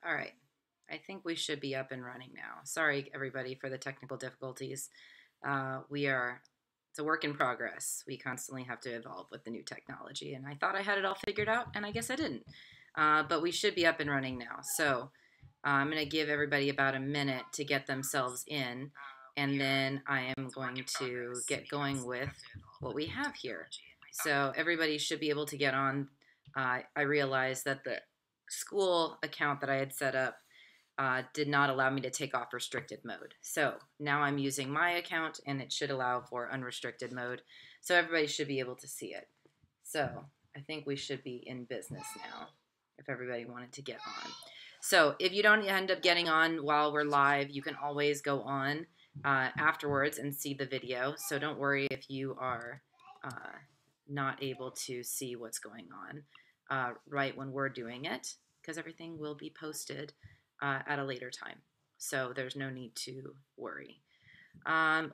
All right. I think we should be up and running now. Sorry, everybody, for the technical difficulties. It's a work in progress. We constantly have to evolve with the new technology, and I thought I had it all figured out, and I guess I didn't. But we should be up and running now. So I'm going to give everybody about a minute to get themselves in, and then I am going to get going with what we have here. So everybody should be able to get on. I realized that the school account that I had set up did not allow me to take off restricted mode. So now I'm using my account and it should allow for unrestricted mode. So everybody should be able to see it. So I think we should be in business now if everybody wanted to get on. So if you don't end up getting on while we're live, you can always go on afterwards and see the video. So don't worry if you are not able to see what's going on right when we're doing it, because everything will be posted at a later time. So there's no need to worry.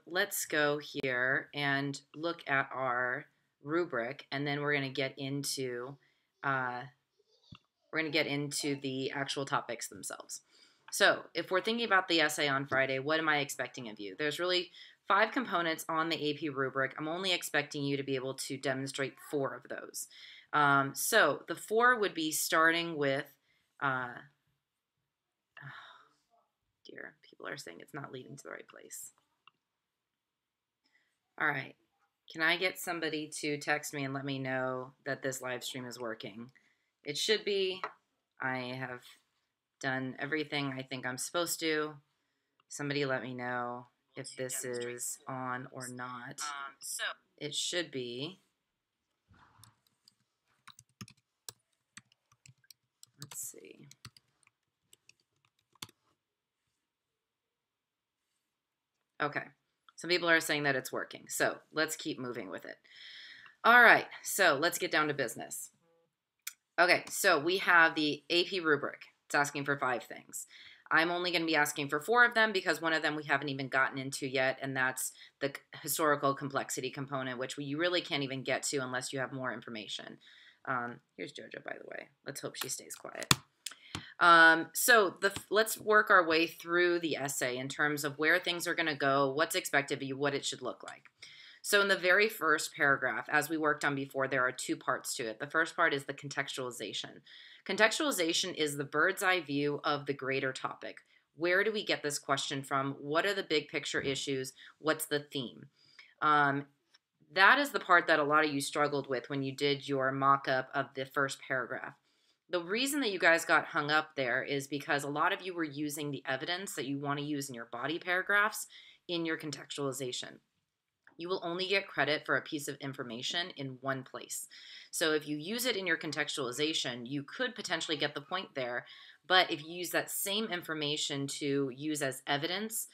Let's go here and look at our rubric, and then we're going to get into the actual topics themselves. So if we're thinking about the essay on Friday, what am I expecting of you? There's really 5 components on the AP rubric. I'm only expecting you to be able to demonstrate 4 of those. So the 4 would be starting with, dear, people are saying it's not leading to the right place. All right. Can I get somebody to text me and let me know that this live stream is working? It should be. I have done everything I think I'm supposed to. Somebody let me know if this is on or not. It should be. Let's see. Okay. Some people are saying that it's working. So let's keep moving with it. All right. So let's get down to business. Okay. So we have the AP rubric. It's asking for 5 things. I'm only going to be asking for 4 of them because one of them we haven't even gotten into yet, and that's the historical complexity component, which you really can't even get to unless you have more information. Here's JoJo, by the way. Let's hope she stays quiet. Let's work our way through the essay in terms of where things are going to go, what's expected of you, what it should look like. So in the very first paragraph, as we worked on before, there are 2 parts to it. The first part is the contextualization. Contextualization is the bird's eye view of the greater topic. Where do we get this question from? What are the big picture issues? What's the theme? That is the part that a lot of you struggled with when you did your mock-up of the first paragraph. The reason that you guys got hung up there is because a lot of you were using the evidence that you want to use in your body paragraphs in your contextualization. You will only get credit for a piece of information in one place. So if you use it in your contextualization, you could potentially get the point there. But if you use that same information to use as evidence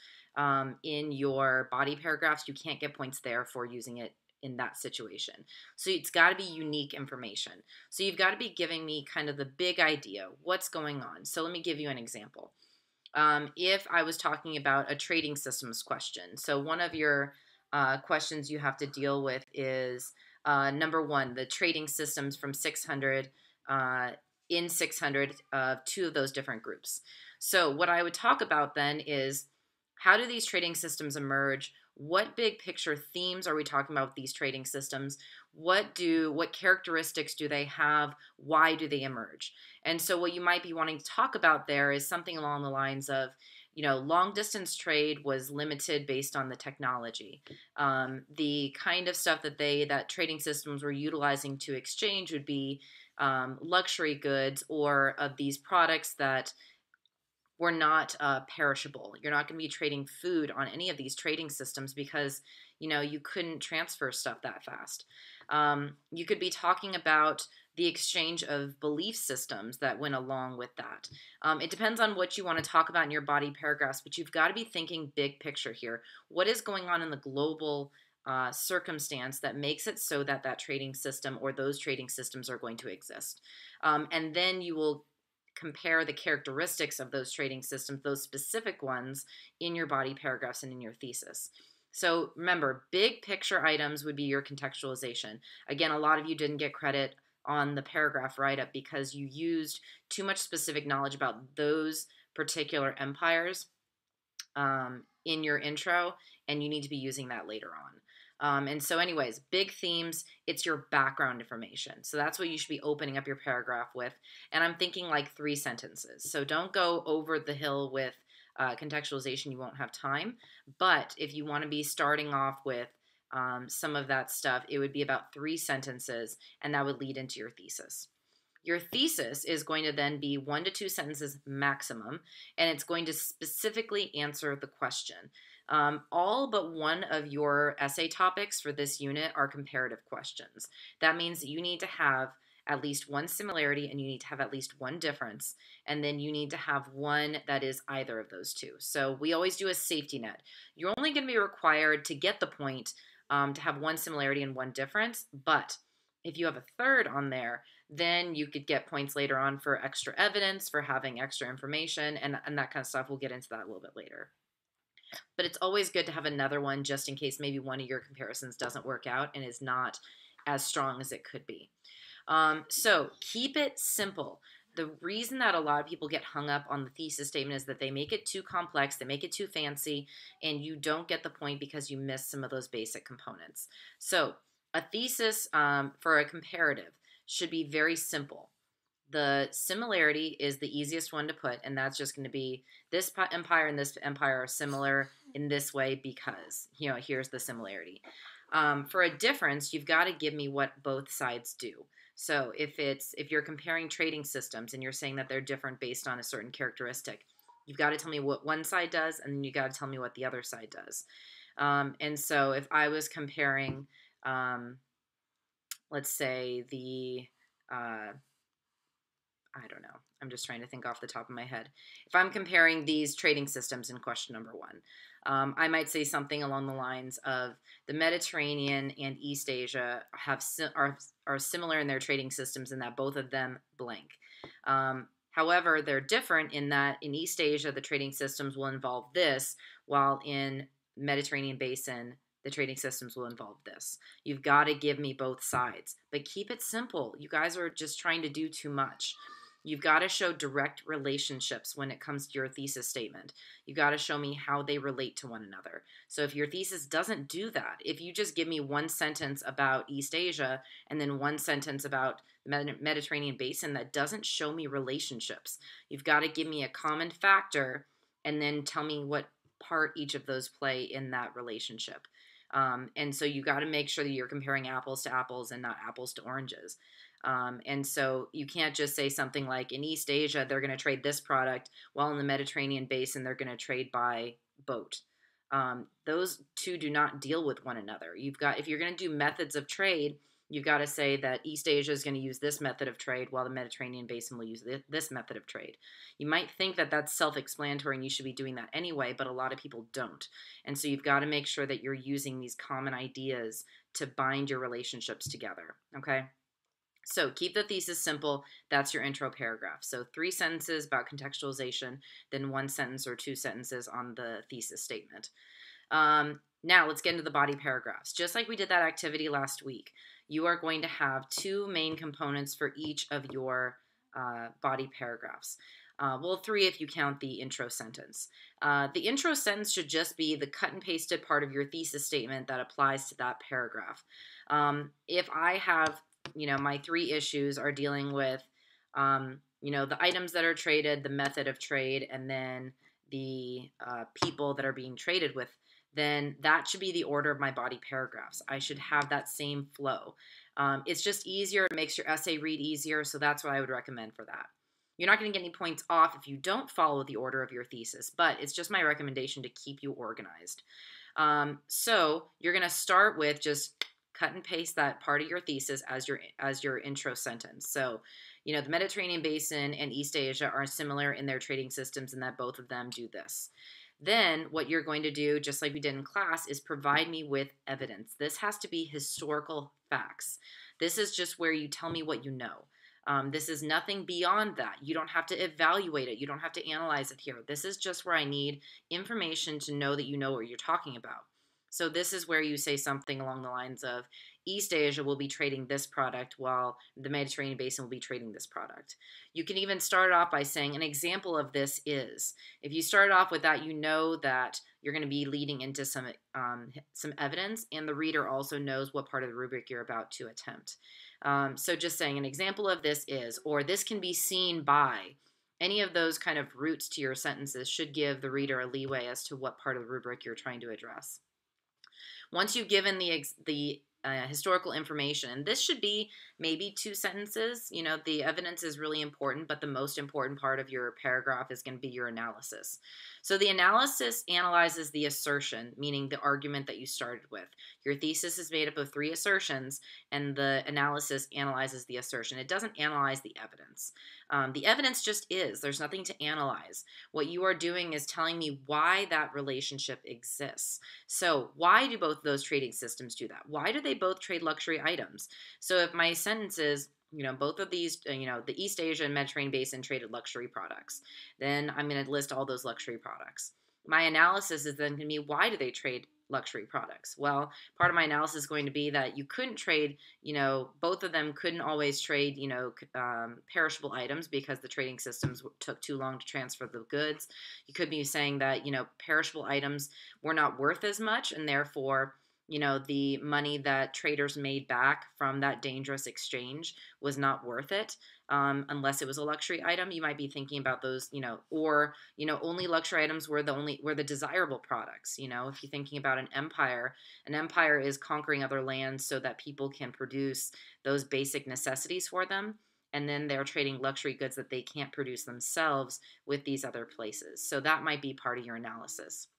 in your body paragraphs, you can't get points there for using it in that situation. So it's got to be unique information. So you've got to be giving me kind of the big idea, what's going on. So let me give you an example. If I was talking about a trading systems question, so one of your questions you have to deal with is number 1, the trading systems from 600 in 600 of 2 of those different groups. So what I would talk about then is, how do these trading systems emerge? What big picture themes are we talking about with these trading systems? What characteristics do they have? Why do they emerge? And so what you might be wanting to talk about there is something along the lines of, long distance trade was limited based on the technology. The kind of stuff that trading systems were utilizing to exchange would be luxury goods or of these products that were not perishable. You're not going to be trading food on any of these trading systems because, you couldn't transfer stuff that fast. You could be talking about the exchange of belief systems that went along with that. It depends on what you want to talk about in your body paragraphs, but you've got to be thinking big picture here. What is going on in the global circumstance that makes it so that trading system or those trading systems are going to exist? And then you will compare the characteristics of those trading systems, those specific ones, in your body paragraphs and in your thesis. So remember, big picture items would be your contextualization. Again, a lot of you didn't get credit on the paragraph write-up because you used too much specific knowledge about those particular empires in your intro, and you need to be using that later on. And so anyways, big themes, it's your background information. So that's what you should be opening up your paragraph with. And I'm thinking like 3 sentences. So don't go over the hill with contextualization. You won't have time. But if you want to be starting off with some of that stuff, it would be about 3 sentences, and that would lead into your thesis. Your thesis is going to then be 1 to 2 sentences maximum, and it's going to specifically answer the question. All but one of your essay topics for this unit are comparative questions. That means that you need to have at least one similarity and you need to have at least one difference, and then you need to have one that is either of those two. So we always do a safety net. You're only going to be required to get the point to have one similarity and one difference, but if you have a third on there, then you could get points later on for extra evidence, for having extra information, and that kind of stuff. We'll get into that a little bit later. But it's always good to have another one just in case maybe one of your comparisons doesn't work out and is not as strong as it could be. So keep it simple. The reason that a lot of people get hung up on the thesis statement is that they make it too complex, they make it too fancy, and you don't get the point because you miss some of those basic components. So a thesis for a comparative should be very simple. The similarity is the easiest one to put, and that's just going to be this empire and this empire are similar in this way because, here's the similarity. For a difference, you've got to give me what both sides do. So if you're comparing trading systems and you're saying that they're different based on a certain characteristic, you've got to tell me what one side does, and then you got to tell me what the other side does. And so if I was comparing, let's say I don't know. I'm just trying to think off the top of my head. If I'm comparing these trading systems in question number 1, I might say something along the lines of the Mediterranean and East Asia are similar in their trading systems in that both of them blank. However, they're different in that in East Asia, the trading systems will involve this, while in Mediterranean Basin, the trading systems will involve this. You've got to give me both sides, but keep it simple. You guys are just trying to do too much. You've got to show direct relationships when it comes to your thesis statement. You've got to show me how they relate to one another. So if your thesis doesn't do that, if you just give me one sentence about East Asia and then one sentence about the Mediterranean Basin, that doesn't show me relationships. You've got to give me a common factor and then tell me what part each of those play in that relationship. And so you got to make sure that you're comparing apples to apples and not apples to oranges. And so you can't just say something like in East Asia, they're going to trade this product, while in the Mediterranean Basin, they're going to trade by boat. Those two do not deal with one another. If you're going to do methods of trade, you've got to say that East Asia is going to use this method of trade while the Mediterranean Basin will use this method of trade. You might think that that's self-explanatory and you should be doing that anyway, but a lot of people don't. And so you've got to make sure that you're using these common ideas to bind your relationships together, okay? So keep the thesis simple. That's your intro paragraph. So 3 sentences about contextualization, then 1 sentence or 2 sentences on the thesis statement. Now let's get into the body paragraphs. Just like we did that activity last week, you are going to have 2 main components for each of your body paragraphs. Well, 3 if you count the intro sentence. The intro sentence should just be the cut and pasted part of your thesis statement that applies to that paragraph. If I have, my 3 issues are dealing with, the items that are traded, the method of trade, and then the people that are being traded with, then that should be the order of my body paragraphs. I should have that same flow. It's just easier. It makes your essay read easier, so that's what I would recommend for that. You're not going to get any points off if you don't follow the order of your thesis, but it's just my recommendation to keep you organized. So you're going to start with just cut and paste that part of your thesis as your intro sentence. So, the Mediterranean Basin and East Asia are similar in their trading systems and that both of them do this. Then what you're going to do, just like we did in class, is provide me with evidence. This has to be historical facts. This is just where you tell me what you know. This is nothing beyond that. You don't have to evaluate it. You don't have to analyze it here. This is just where I need information to know that you know what you're talking about. So this is where you say something along the lines of East Asia will be trading this product while the Mediterranean basin will be trading this product. You can even start off by saying an example of this is, if you start off with that, you know that you're going to be leading into some evidence, and the reader also knows what part of the rubric you're about to attempt. So just saying an example of this is, or this can be seen by, any of those kind of roots to your sentences should give the reader a leeway as to what part of the rubric you're trying to address. Once you've given the historical information, and this should be maybe 2 sentences. You know, the evidence is really important, but the most important part of your paragraph is going to be your analysis. So the analysis analyzes the assertion, meaning the argument that you started with. Your thesis is made up of 3 assertions, and the analysis analyzes the assertion. It doesn't analyze the evidence. The evidence just is. There's nothing to analyze. What you are doing is telling me why that relationship exists. So why do both of those trading systems do that? Why do they both trade luxury items? So if my sentence is, both of these, the East Asia and Mediterranean basin traded luxury products, then I'm going to list all those luxury products. My analysis is then going to be, why do they trade luxury products? Well, part of my analysis is going to be that you couldn't trade, both of them couldn't always trade, perishable items because the trading systems took too long to transfer the goods. You could be saying that, perishable items were not worth as much, and therefore, the money that traders made back from that dangerous exchange was not worth it, unless it was a luxury item. You might be thinking about those, or only luxury items were the desirable products. If you're thinking about an empire is conquering other lands so that people can produce those basic necessities for them, and then they're trading luxury goods that they can't produce themselves with these other places. So that might be part of your analysis.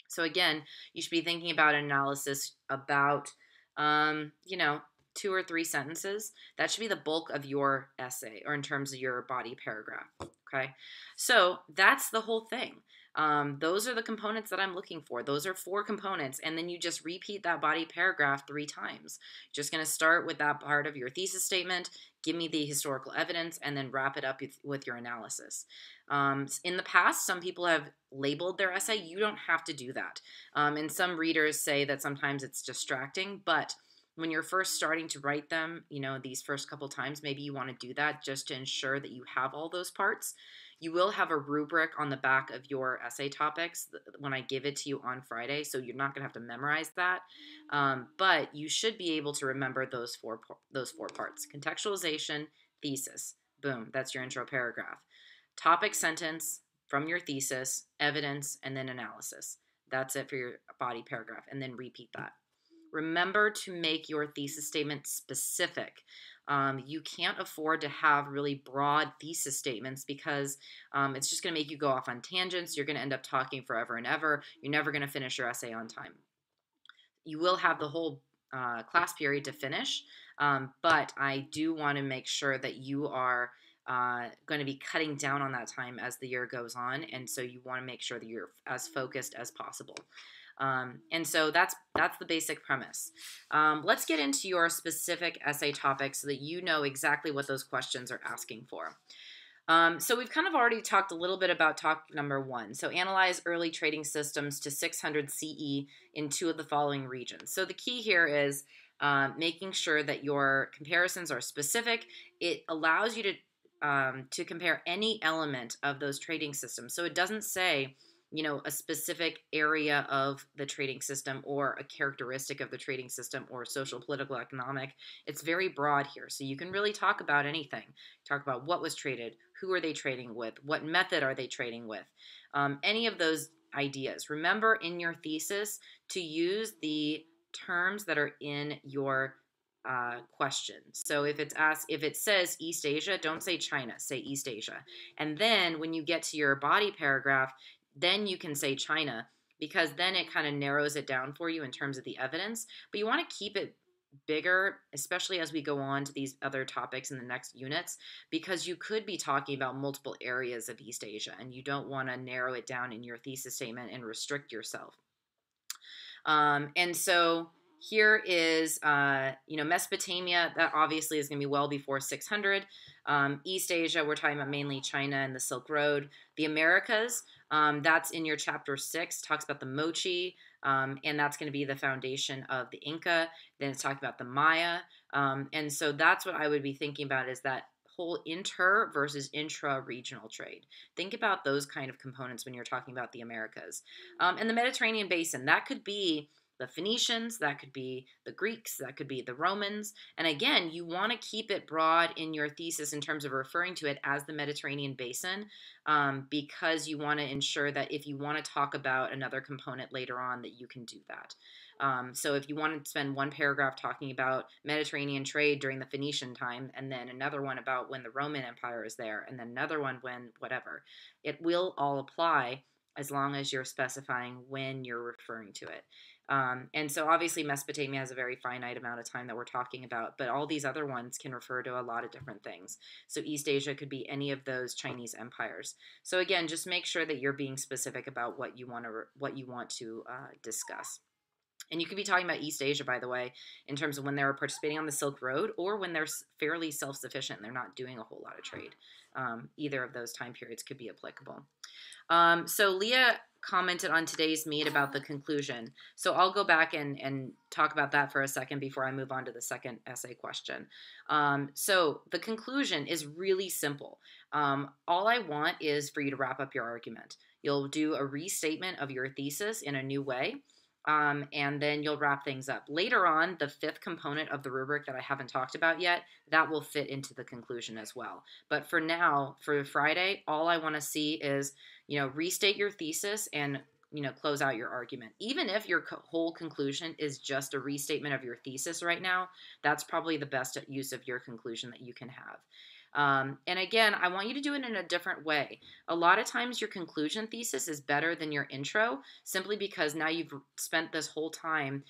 So again, you should be thinking about an analysis about, 2 or 3 sentences. That should be the bulk of your essay, or in terms of your body paragraph. Okay, so that's the whole thing. Those are the components that I'm looking for. Those are 4 components, and then you just repeat that body paragraph 3 times. Just going to start with that part of your thesis statement, give me the historical evidence, and then wrap it up with your analysis. In the past, some people have labeled their essay. You don't have to do that. And some readers say that sometimes it's distracting, but when you're first starting to write them, these first couple times, maybe you want to do that just to ensure that you have all those parts. You will have a rubric on the back of your essay topics when I give it to you on Friday, so you're not going to have to memorize that. But you should be able to remember those four parts. Contextualization, thesis. Boom, that's your intro paragraph. Topic sentence from your thesis, evidence, and then analysis. That's it for your body paragraph, and then repeat that. Remember to make your thesis statement specific. You can't afford to have really broad thesis statements because it's just going to make you go off on tangents. You're going to end up talking forever and ever. You're never going to finish your essay on time. You will have the whole class period to finish, but I do want to make sure that you are going to be cutting down on that time as the year goes on, and so you want to make sure that you're as focused as possible. And so that's the basic premise. Let's get into your specific essay topic so that you know exactly what those questions are asking for. So we've kind of already talked a little bit about topic number 1. So analyze early trading systems to 600 CE in 2 of the following regions. So the key here is making sure that your comparisons are specific. It allows you to compare any element of those trading systems. So it doesn't say, a specific area of the trading system or a characteristic of the trading system or social, political, economic. It's very broad here. So you can really talk about anything. Talk about what was traded, who are they trading with, what method are they trading with, any of those ideas. Remember in your thesis to use the terms that are in your question. So if it says East Asia, don't say China, say East Asia. And then when you get to your body paragraph, then you can say China, because then it kind of narrows it down for you in terms of the evidence. But you want to keep it bigger, especially as we go on to these other topics in the next units, because you could be talking about multiple areas of East Asia, and you don't want to narrow it down in your thesis statement and restrict yourself. And so here is, Mesopotamia, that obviously is going to be well before 600. East Asia, we're talking about mainly China and the Silk Road. The Americas, that's in your chapter 6, talks about the Mochi, and that's going to be the foundation of the Inca. Then it's talking about the Maya. And so that's what I would be thinking about, is that whole inter versus intra-regional trade. Think about those kind of components when you're talking about the Americas. And the Mediterranean basin, that could be the Phoenicians, that could be the Greeks, that could be the Romans. And again, you want to keep it broad in your thesis in terms of referring to it as the Mediterranean basin, because you want to ensure that if you want to talk about another component later on, that you can do that. So if you want to spend one paragraph talking about Mediterranean trade during the Phoenician time, and then another one about when the Roman Empire is there, and then another one when whatever, it will all apply as long as you're specifying when you're referring to it. And so obviously Mesopotamia has a very finite amount of time that we're talking about, but all these other ones can refer to a lot of different things. So East Asia could be any of those Chinese empires. So again, just make sure that you're being specific about what you want to discuss. And you could be talking about East Asia, by the way, in terms of when they were participating on the Silk Road, or when they're fairly self-sufficient and they're not doing a whole lot of trade. Either of those time periods could be applicable. So Leah commented on today's meet about the conclusion. So I'll go back and talk about that for a second before I move on to the second essay question. So the conclusion is really simple. All I want is for you to wrap up your argument. You'll do a restatement of your thesis in a new way. And then you'll wrap things up. Later on, the fifth component of the rubric that I haven't talked about yet, that will fit into the conclusion as well. But for now, for Friday, all I want to see is, restate your thesis and, close out your argument. Even if your whole conclusion is just a restatement of your thesis right now, that's probably the best use of your conclusion that you can have. And again, I want you to do it in a different way. A lot of times your conclusion thesis is better than your intro, simply because now you've spent this whole time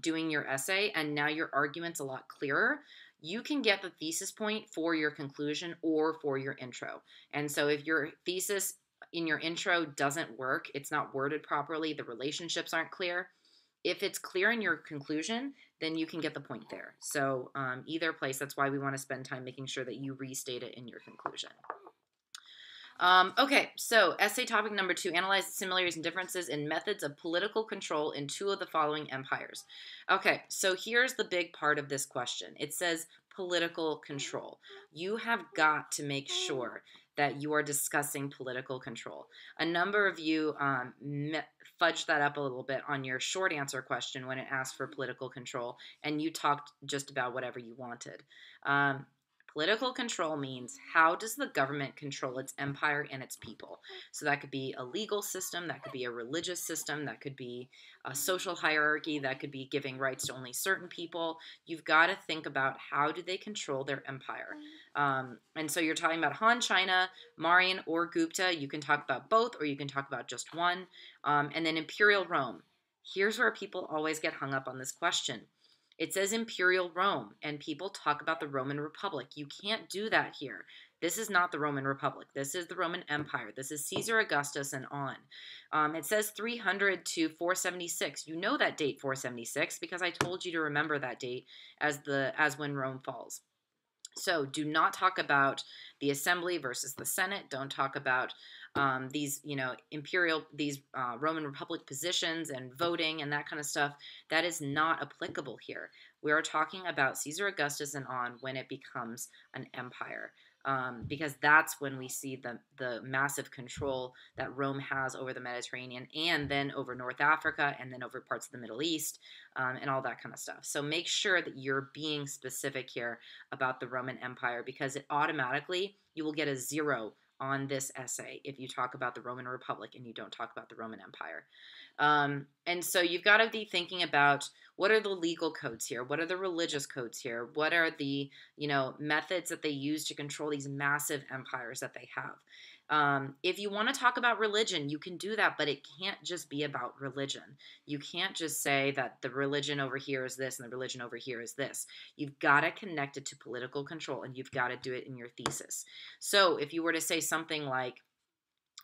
doing your essay, and now your argument's a lot clearer. You can get the thesis point for your conclusion or for your intro. And so if your thesis in your intro doesn't work, it's not worded properly, the relationships aren't clear, if it's clear in your conclusion, then you can get the point there. So either place, that's why we want to spend time making sure that you restate it in your conclusion. Okay, so essay topic number 2, analyze the similarities and differences in methods of political control in 2 of the following empires. Okay, so here's the big part of this question. It says political control. You have got to make sure that you are discussing political control. A number of you fudged that up a little bit on your short answer question when it asked for political control, and you talked just about whatever you wanted. Political control means, how does the government control its empire and its people? So that could be a legal system, that could be a religious system, that could be a social hierarchy, that could be giving rights to only certain people. You've got to think about, how do they control their empire? And so you're talking about Han China, Mauryan, or Gupta. You can talk about both, or you can talk about just one. And then Imperial Rome. Here's where people always get hung up on this question. It says Imperial Rome, and people talk about the Roman Republic. You can't do that here. This is not the Roman Republic. This is the Roman Empire. This is Caesar Augustus and on. It says 300 to 476. You know that date, 476, because I told you to remember that date as when Rome falls. So do not talk about the assembly versus the Senate. Don't talk about these, Roman Republic positions and voting and that kind of stuff. That is not applicable here. We are talking about Caesar Augustus and on, when it becomes an empire. Because that's when we see the massive control that Rome has over the Mediterranean, and then over North Africa, and then over parts of the Middle East, and all that kind of stuff. So make sure that you're being specific here about the Roman Empire, because it automatically, you will get a 0 on this essay if you talk about the Roman Republic and you don't talk about the Roman Empire. And so you've got to be thinking about, what are the legal codes here? What are the religious codes here? What are the, methods that they use to control these massive empires that they have? If you want to talk about religion, you can do that, but it can't just be about religion. You can't just say that the religion over here is this and the religion over here is this. You've got to connect it to political control, and you've got to do it in your thesis. So if you were to say something like,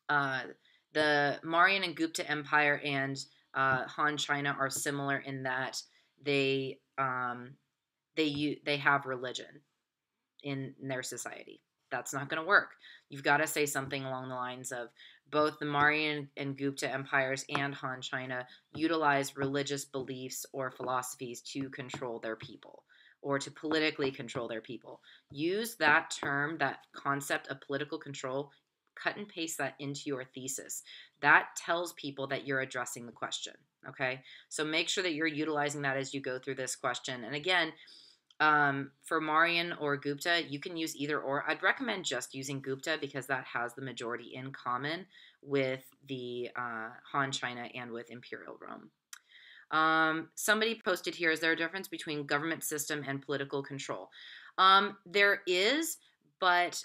the Mauryan and Gupta Empire and Han China are similar in that they have religion. in their society. That's not going to work. You've got to say something along the lines of both the Mauryan and Gupta empires and Han China utilize religious beliefs or philosophies to control their people or to politically control their people. Use that term, that concept of political control, cut and paste that into your thesis. That tells people that you're addressing the question. Okay. So make sure that you're utilizing that as you go through this question. And again, for Mauryan or Gupta, you can use either or. I'd recommend just using Gupta because that has the majority in common with the Han China and with Imperial Rome. Somebody posted here, is there a difference between government system and political control? There is, but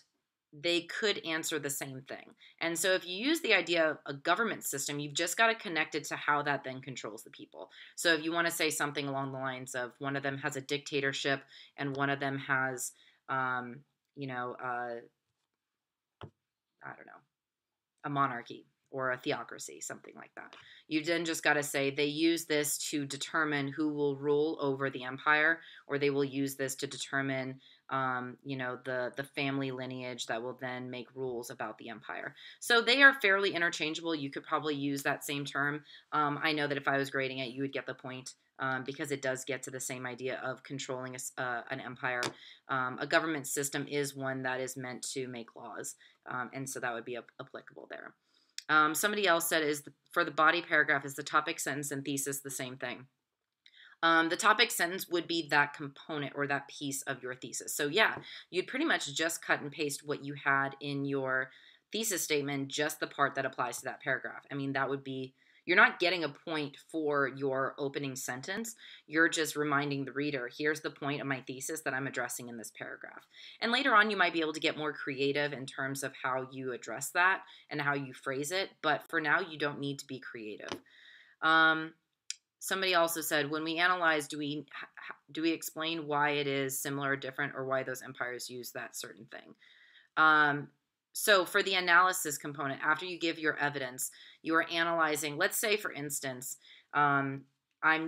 they could answer the same thing. And so if you use the idea of a government system, you've just got to connect it to how that then controls the people. So if you want to say something along the lines of one of them has a dictatorship and one of them has, I don't know, a monarchy or a theocracy, something like that. You then just got to say they use this to determine who will rule over the empire, or they will use this to determine, the family lineage that will then make rules about the empire. So they are fairly interchangeable. You could probably use that same term. I know that if I was grading it, you would get the point. Because it does get to the same idea of controlling an empire. A government system is one that is meant to make laws, and so that would be applicable there. Somebody else said, for the body paragraph, is the topic, sentence, and thesis the same thing? The topic sentence would be that component or that piece of your thesis. So yeah, you'd pretty much just cut and paste what you had in your thesis statement, just the part that applies to that paragraph. I mean, that would be, you're not getting a point for your opening sentence. You're just reminding the reader, here's the point of my thesis that I'm addressing in this paragraph. And later on, you might be able to get more creative in terms of how you address that and how you phrase it. But for now, you don't need to be creative. Somebody also said, when we analyze, do we explain why it is similar or different, or why those empires use that certain thing? So for the analysis component, after you give your evidence, you are analyzing, let's say, for instance, I'm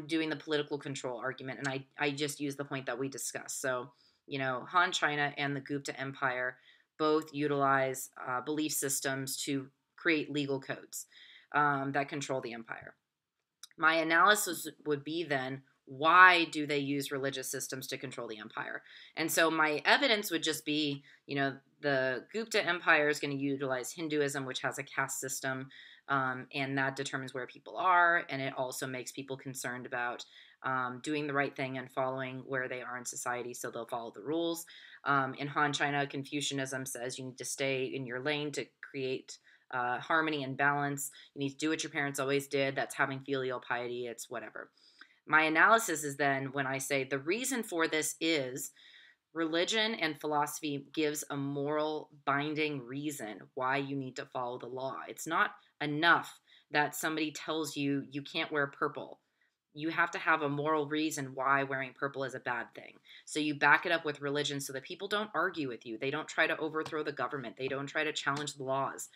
doing the political control argument, and I just use the point that we discussed. So, Han China and the Gupta Empire both utilize belief systems to create legal codes that control the empire. My analysis would be then, why do they use religious systems to control the empire? And so my evidence would just be, the Gupta Empire is going to utilize Hinduism, which has a caste system, and that determines where people are, and it also makes people concerned about doing the right thing and following where they are in society, so they'll follow the rules. In Han China, Confucianism says you need to stay in your lane to create harmony and balance. You need to do what your parents always did. That's having filial piety. It's whatever. My analysis is then when I say the reason for this is religion and philosophy gives a moral binding reason why you need to follow the law. It's not enough that somebody tells you you can't wear purple. You have to have a moral reason why wearing purple is a bad thing. So you back it up with religion so that people don't argue with you. They don't try to overthrow the government. They don't try to challenge the laws.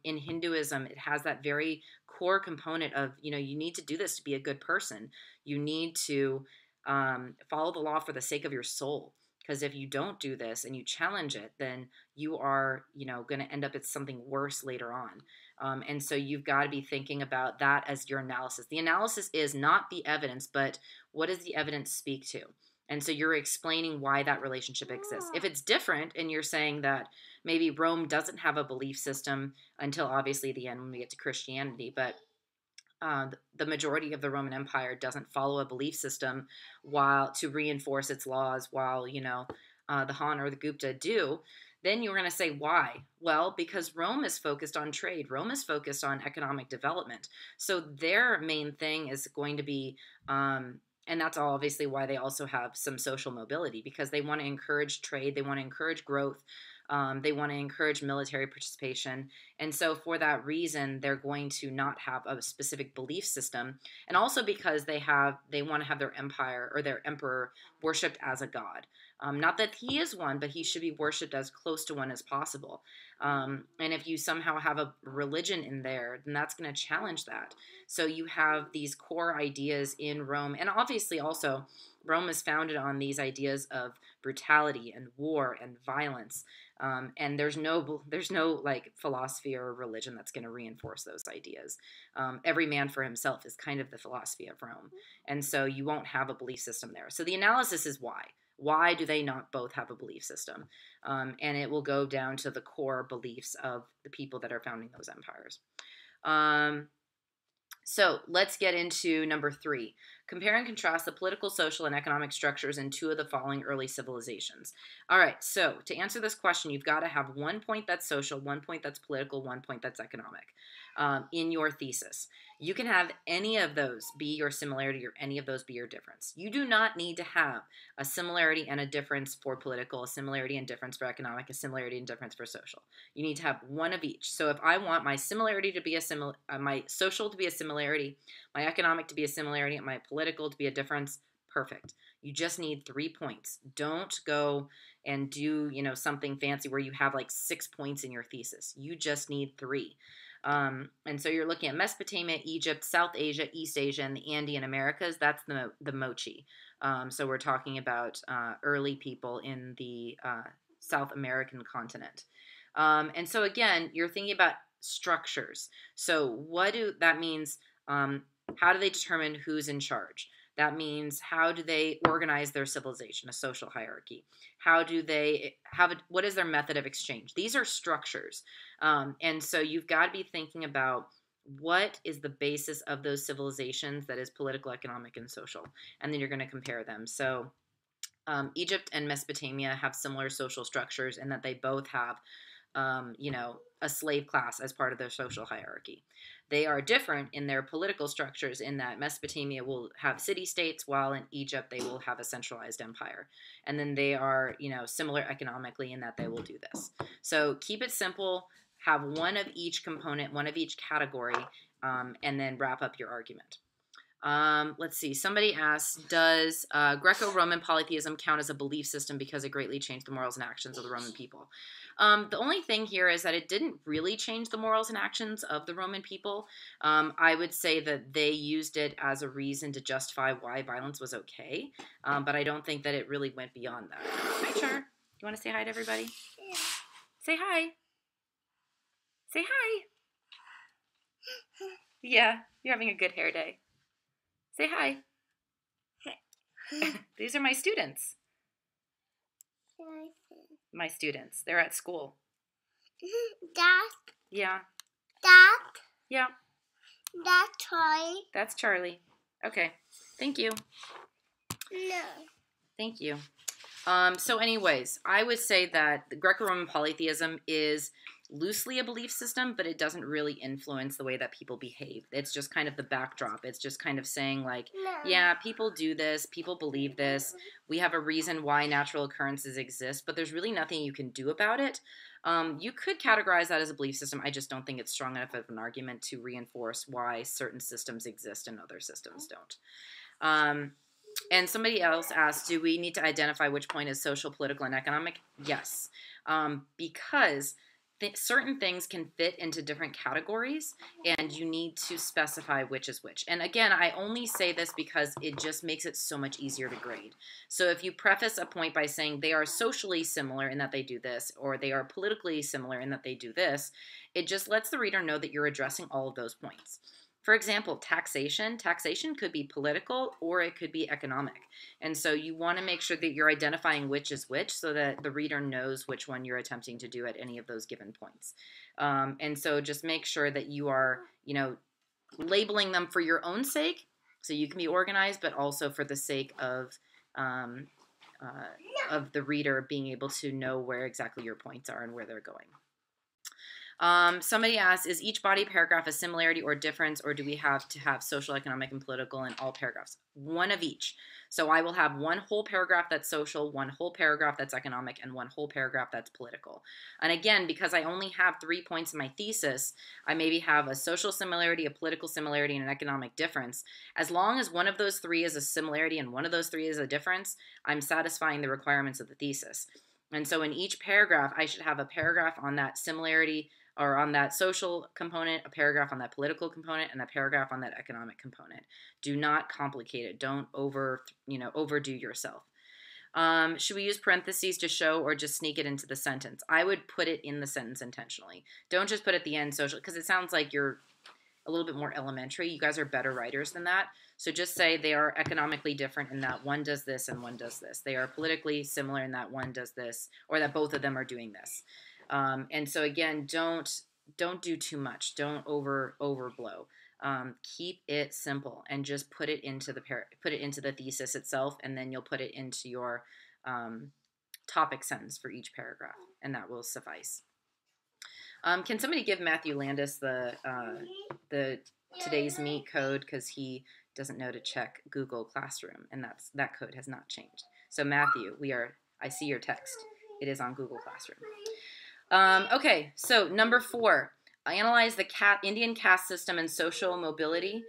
In Hinduism, it has that very core component of, you need to do this to be a good person. You need to follow the law for the sake of your soul. Because if you don't do this and you challenge it, then you are, going to end up at something worse later on. And so you've got to be thinking about that as your analysis. The analysis is not the evidence, but what does the evidence speak to? And so you're explaining why that relationship exists. If it's different and you're saying that maybe Rome doesn't have a belief system until obviously the end when we get to Christianity, but the majority of the Roman Empire doesn't follow a belief system while to reinforce its laws, while the Han or the Gupta do, then you're going to say why? Well, because Rome is focused on trade. Rome is focused on economic development. So their main thing is going to be, and that's obviously why they also have some social mobility, because they want to encourage trade, they want to encourage growth. They want to encourage military participation. And so for that reason, they're going to not have a specific belief system. And also because they want to have their empire or their emperor worshipped as a god. Not that he is one, but he should be worshipped as close to one as possible. And if you somehow have a religion in there, then that's going to challenge that. So you have these core ideas in Rome. And obviously also Rome is founded on these ideas of brutality and war and violence. And there's no like philosophy or religion that's going to reinforce those ideas. Every man for himself is kind of the philosophy of Rome. And so you won't have a belief system there. So the analysis is why. Why do they not both have a belief system? And it will go down to the core beliefs of the people that are founding those empires. So let's get into number 3. Compare and contrast the political, social, and economic structures in 2 of the following early civilizations. All right, so to answer this question, you've got to have 1 point that's social, 1 point that's political, 1 point that's economic in your thesis. You can have any of those be your similarity or any of those be your difference. You do not need to have a similarity and a difference for political, a similarity and difference for economic, a similarity and difference for social. You need to have one of each. So if I want my similarity to be my social to be a similarity, my economic to be a similarity, and my political to be a difference, perfect. You just need 3 points. Don't go and do, something fancy where you have like 6 points in your thesis. You just need 3. And so you're looking at Mesopotamia, Egypt, South Asia, East Asia, and the Andean Americas. That's the Mochi. So we're talking about early people in the South American continent. And so again, you're thinking about structures. So that means, how do they determine who's in charge? That means, how do they organize their civilization, a social hierarchy? How do they what is their method of exchange? These are structures. And so you've got to be thinking about what is the basis of those civilizations that is political, economic, and social. And then you're going to compare them. So Egypt and Mesopotamia have similar social structures in that they both have a slave class as part of their social hierarchy. They are different in their political structures in that Mesopotamia will have city-states, while in Egypt they will have a centralized empire. And then they are, similar economically in that they will do this. So keep it simple, have one of each component, one of each category, and then wrap up your argument. Let's see. Somebody asked, does Greco-Roman polytheism count as a belief system because it greatly changed the morals and actions of the Roman people? The only thing here is that it didn't really change the morals and actions of the Roman people. I would say that they used it as a reason to justify why violence was okay, but I don't think that it really went beyond that. Hi, Char. You want to say hi to everybody? Yeah. Say hi. Say hi. Yeah, you're having a good hair day. Say hi. These are my students. My students. They're at school. That. Yeah. That. Yeah. That's Charlie. That's Charlie. Okay. Thank you. No. Thank you. So anyways, I would say that the Greco-Roman polytheism is loosely a belief system, but it doesn't really influence the way that people behave. It's just kind of the backdrop. It's just kind of saying like, yeah, people do this, people believe this, we have a reason why natural occurrences exist, but there's really nothing you can do about it. You could categorize that as a belief system. I just don't think it's strong enough of an argument to reinforce why certain systems exist and other systems don't. And somebody else asked, do we need to identify which point is social, political, and economic? Yes, because certain things can fit into different categories, and you need to specify which is which. And again, I only say this because it just makes it so much easier to grade. So if you preface a point by saying they are socially similar in that they do this, or they are politically similar in that they do this, it just lets the reader know that you're addressing all of those points. For example, taxation. Taxation could be political or it could be economic. And so you want to make sure that you're identifying which is which so that the reader knows which one you're attempting to do at any of those given points. And so just make sure that you are, labeling them for your own sake so you can be organized, but also for the sake of the reader being able to know where exactly your points are and where they're going. Somebody asked, is each body paragraph a similarity or difference, or do we have to have social, economic, and political in all paragraphs? One of each. So I will have one whole paragraph that's social, one whole paragraph that's economic, and one whole paragraph that's political. And again, because I only have 3 points in my thesis, I maybe have a social similarity, a political similarity, and an economic difference. As long as one of those 3 is a similarity and one of those 3 is a difference, I'm satisfying the requirements of the thesis. And so in each paragraph, I should have a paragraph on that similarity, or on that social component, a paragraph on that political component, and a paragraph on that economic component. Do not complicate it. Don't overdo yourself. Should we use parentheses to show or just sneak it into the sentence? I would put it in the sentence intentionally. Don't just put at the end social, because it sounds like you're a little bit more elementary. You guys are better writers than that. So just say they are economically different in that one does this and one does this. They are politically similar in that one does this, or that both of them are doing this. And so again, don't do too much. Don't overblow. Keep it simple and just put it into the thesis itself, and then you'll put it into your topic sentence for each paragraph, and that will suffice. Can somebody give Matthew Landis the today's meet code, because he doesn't know to check Google Classroom, and that code has not changed. So Matthew, I see your text. It is on Google Classroom. Okay, so number 4, analyze the Indian caste system and social mobility.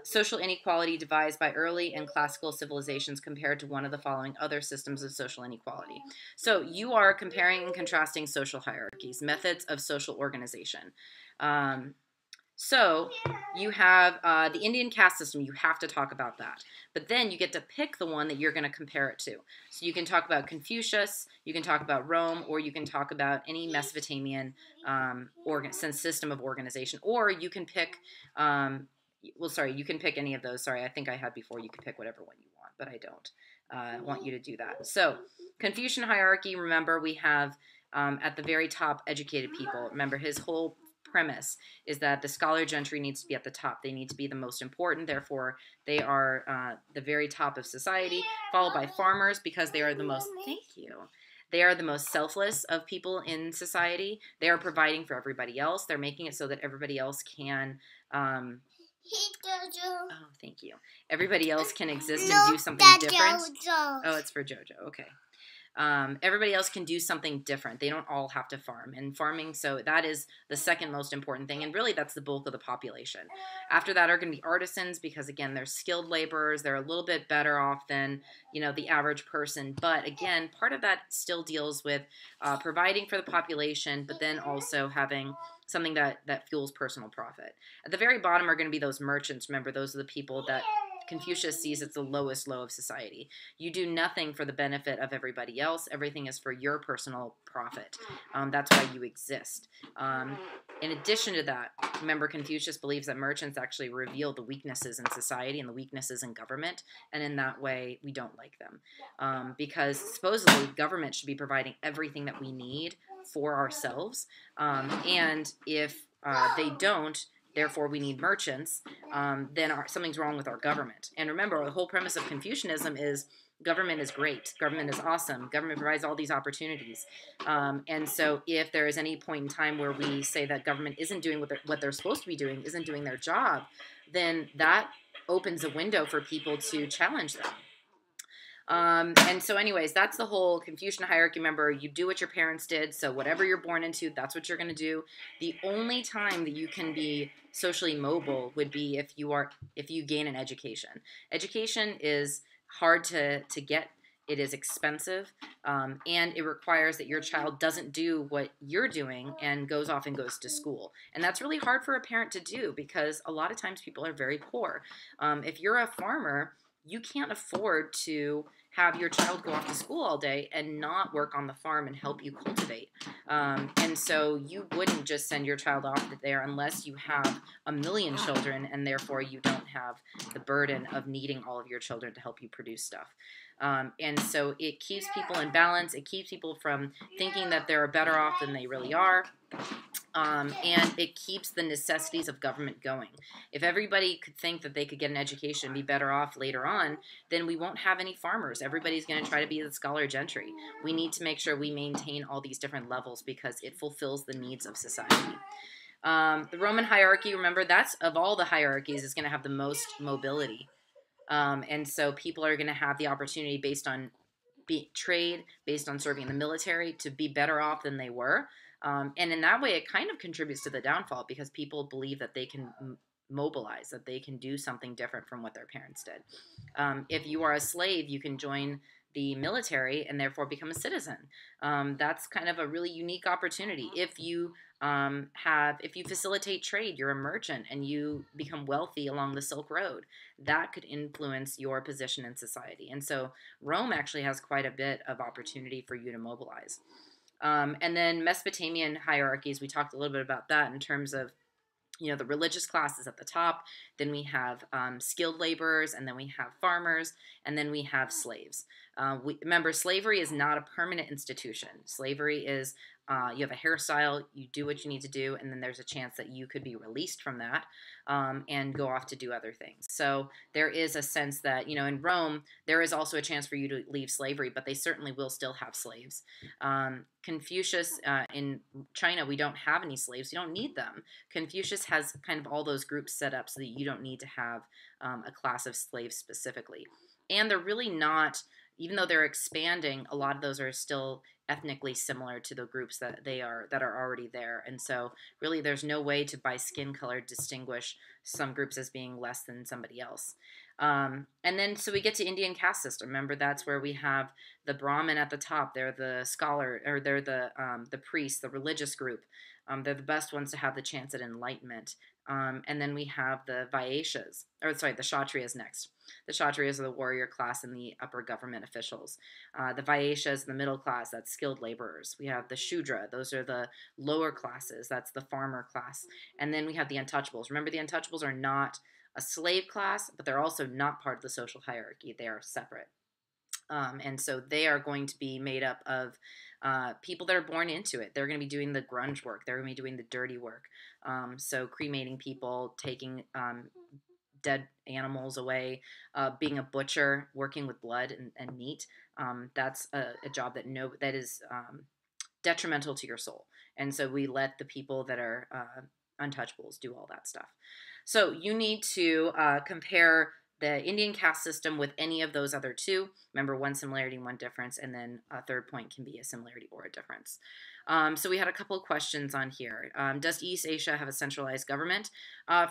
Social inequality devised by early and classical civilizations compared to one of the following other systems of social inequality. So you are comparing and contrasting social hierarchies, methods of social organization. So you have the Indian caste system. You have to talk about that. But then you get to pick the one that you're going to compare it to. So you can talk about Confucius, you can talk about Rome, or you can talk about any Mesopotamian system of organization. Or you can pick, you can pick any of those. Sorry, I think I had before you could pick whatever one you want, but I don't want you to do that. So Confucian hierarchy, remember we have at the very top educated people. Remember his whole premise is that the scholar gentry needs to be at the top. They need to be the most important. Therefore, they are the very top of society, followed by farmers because they are the most, thank you. They are the most selfless of people in society. They are providing for everybody else. They're making it so that everybody else can, oh, thank you. Everybody else can exist and do something different. Oh, it's for Jojo. Okay. Everybody else can do something different. They don't all have to farm. And farming, so that is the second most important thing. And really, that's the bulk of the population. After that are going to be artisans because, again, they're skilled laborers. They're a little bit better off than, the average person. But, again, part of that still deals with providing for the population, but then also having something that fuels personal profit. At the very bottom are going to be those merchants. Remember, those are the people that Confucius sees as the lowest low of society. You do nothing for the benefit of everybody else. Everything is for your personal profit. That's why you exist. In addition to that, remember Confucius believes that merchants actually reveal the weaknesses in society and the weaknesses in government, and in that way we don't like them. Because supposedly government should be providing everything that we need for ourselves, and if they don't, therefore we need merchants, then something's wrong with our government. And remember, the whole premise of Confucianism is government is great. Government is awesome. Government provides all these opportunities. And so if there is any point in time where we say that government isn't doing what they're supposed to be doing, isn't doing their job, then that opens a window for people to challenge them. And so anyways, that's the whole Confucian hierarchy. Remember, you do what your parents did. So whatever you're born into, that's what you're going to do. The only time that you can be socially mobile would be if you gain an education. Education is hard to get. It is expensive, and it requires that your child doesn't do what you're doing and goes off and goes to school. And that's really hard for a parent to do because a lot of times people are very poor. If you're a farmer, you can't afford to have your child go off to school all day and not work on the farm and help you cultivate. And so you wouldn't just send your child off there unless you have a million children and therefore you don't have the burden of needing all of your children to help you produce stuff. And so it keeps people in balance. It keeps people from thinking that they're better off than they really are. And it keeps the necessities of government going. If everybody could think that they could get an education and be better off later on, then we won't have any farmers. Everybody's going to try to be the scholar gentry. We need to make sure we maintain all these different levels because it fulfills the needs of society. The Roman hierarchy, remember, that's of all the hierarchies is going to have the most mobility. And so people are going to have the opportunity based on trade, based on serving in the military, to be better off than they were. And in that way, it kind of contributes to the downfall because people believe that they can mobilize, that they can do something different from what their parents did. If you are a slave, you can join the military and therefore become a citizen. That's kind of a really unique opportunity. If you If you facilitate trade, you're a merchant and you become wealthy along the Silk Road, that could influence your position in society. And so Rome actually has quite a bit of opportunity for you to mobilize. And then Mesopotamian hierarchies, we talked a little bit about that in terms of the religious classes at the top, then we have skilled laborers, and then we have farmers, and then we have slaves. Remember, slavery is not a permanent institution. Slavery is you have a hairstyle, you do what you need to do, and then there's a chance that you could be released from that and go off to do other things. So there is a sense that, in Rome, there is also a chance for you to leave slavery, but they certainly will still have slaves. Confucius, in China, we don't have any slaves. You don't need them. Confucius has kind of all those groups set up so that you don't need to have a class of slaves specifically. And they're really not, even though they're expanding, a lot of those are still ethnically similar to the groups that are already there. And so really there's no way to, by skin color, distinguish some groups as being less than somebody else. And then so we get to Indian caste system. Remember, that's where we have the Brahmin at the top. They're the scholar, or they're the priest, the religious group. They're the best ones to have the chance at enlightenment. And then we have the Vaishyas, the Kshatriyas next. The Kshatriyas are the warrior class and the upper government officials. The Vaishyas, the middle class, that's skilled laborers. We have the Shudra, those are the lower classes, that's the farmer class. And then we have the untouchables. Remember, the untouchables are not a slave class, but they're also not part of the social hierarchy. They are separate. And so they are going to be made up of people that are born into it. They're going to be doing the grunge work. They're going to be doing the dirty work. So cremating people, taking dead animals away, being a butcher, working with blood and meat. That's a job that is detrimental to your soul. And so we let the people that are untouchables do all that stuff. So you need to compare the Indian caste system with any of those other two. Remember, one similarity, one difference, and then a third point can be a similarity or a difference. So we had a couple of questions on here. Does East Asia have a centralized government?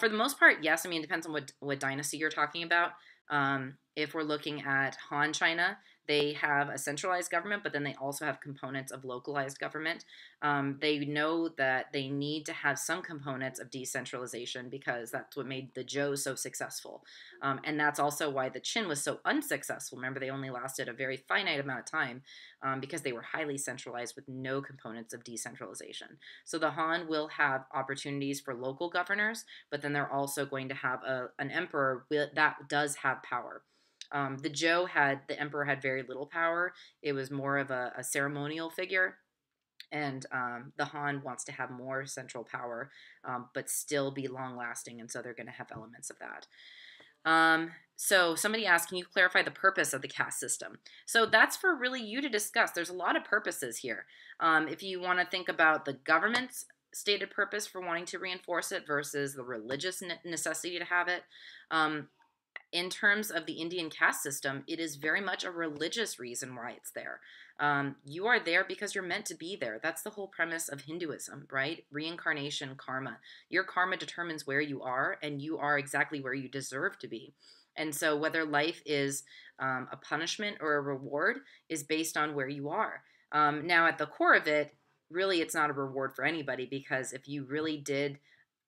For the most part, yes. I mean, it depends on what dynasty you're talking about. If we're looking at Han China, they have a centralized government, but then they also have components of localized government. They know that they need to have some components of decentralization because that's what made the Zhou so successful. And that's also why the Qin was so unsuccessful. Remember, they only lasted a very finite amount of time because they were highly centralized with no components of decentralization. So the Han will have opportunities for local governors, but then they're also going to have an emperor that does have power. The emperor had very little power. It was more of a ceremonial figure. And the Han wants to have more central power, but still be long lasting. And so they're going to have elements of that. So somebody asked, can you clarify the purpose of the caste system? So that's for really you to discuss. There's a lot of purposes here. If you want to think about the government's stated purpose for wanting to reinforce it versus the religious necessity to have it, in terms of the Indian caste system, it is very much a religious reason why it's there. You are there because you're meant to be there. That's the whole premise of Hinduism, right? Reincarnation, karma. Your karma determines where you are, and you are exactly where you deserve to be. And so whether life is a punishment or a reward is based on where you are. Now, at the core of it, really, it's not a reward for anybody, because if you really did